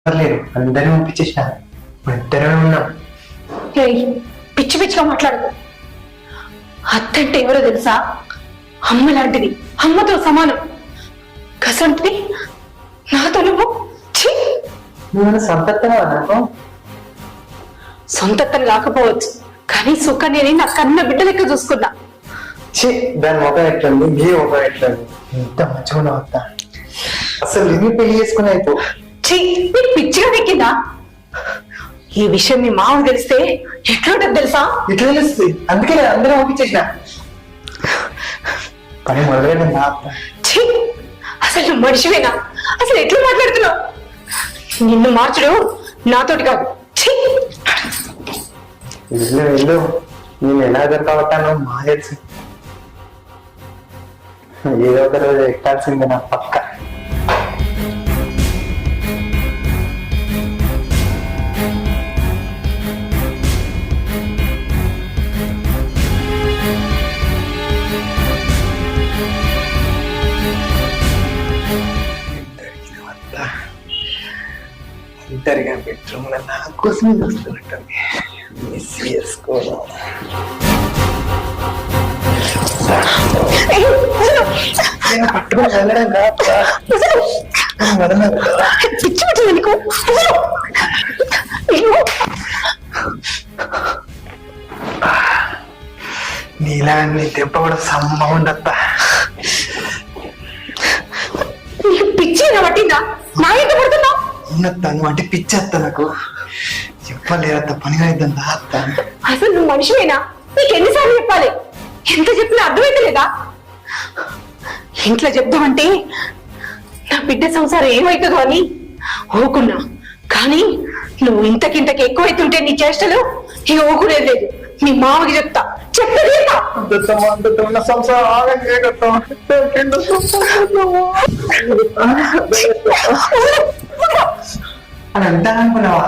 లేరు, అందరినీ పంపించేసిన. ఇద్దరమే ఉన్నాం. పిచ్చి పిచ్చిగా మాట్లాడు. అత్తంటే ఎవరో తెలుసా? అమ్మ లాంటిది, అమ్మతో సమానం. కసంటి నాతో నువ్వు సొంతత్వమా నాకు? సొంతత్వం రాకపోవచ్చు, కానీ సుకన్యని నా కన్న బిడ్డ లెక్క చూసుకున్నా. దాని ముఖం ఎట్లండి, మీ ముఖం ఎట్లండి? ఎంత మంచిగా వస్తా. అసలు నిన్ను పెళ్లి చేసుకుని అయిపో. నీకు పిచ్చిగా నెక్కిందా? ఈ విషయం మీ మామకు తెలిస్తే ఎట్లుంటది తెలుసా? ఇట్లా తెలుస్తుంది, అందుకే అందరూ పంపించేసిన. పని మొదలైన నా అత్త. అసలు నువ్వు మనిషివేనా? అసలు ఎట్లా మాట్లాడుతున్నావు? నిన్ను మార్చడు నాతోటి కాదు. ఇల్లు ఇల్లు నేను ఎలా దొరకబట్టానో మా తెలుసు. ఏదో ఒక రోజు ఎక్కాల్సిందే నా పక్క. ఇద్దరిగా బెడ్రూమ్ లో నా కోసమే చూస్తున్నట్టుంది. మిస్ చేసుకోను. పట్టుకుని వెళ్ళడం కాదు, పిచ్చి పిచ్చి నీకు. నీలా నీ దెబ్బ కూడా సంభవం ఉండత్త. నీకు పిచ్చి పట్టిందా? నా ఇంటి పడుతున్నా ఉన్నత్త, నువ్వు అంటే పిచ్చేస్తా. నాకు చెప్పలేదత్త, పనిగా ఇద్దా అత్త. అసలు నువ్వు మనిషివేనా? నీకు ఎన్నిసార్లు చెప్పాలి? ఎంత చెప్పినా అర్థమైతే లేదా? ఇంట్లో చెప్దామంటే నా బిడ్డ సంసారం ఏమవుతుందో అని ఊకున్నా, కానీ నువ్వు ఇంతకింతకి ఎక్కువైతుంటే నీ చేష్టలు ఇక ఊకునేది లేదు. నీ మామకి చెప్తా, చెప్పేది సంసారం అని అంటా అనుకున్నావా?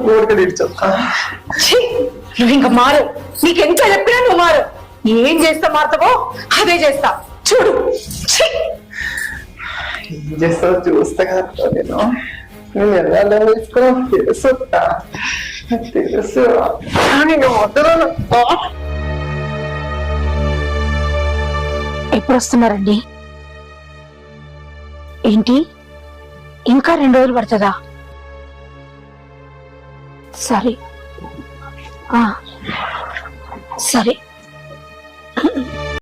కోరిక తీర్చొస్తా. నువ్వు ఇంకా మారు. నీకెంత చెప్పినా నువ్వు మారు. ఏం చేస్తా మారుతావో అదే చేస్తా, చూడు. ఏం చేస్తావు చూస్తా కదా నేను. నేను ఎలా వేసుకున్నా తెలుసుతా, తెలుసు. ఎప్పుడు వస్తున్నారండి? ఏంటి, ఇంకా 2 రోజులు పడుతుందా? సరే సరే.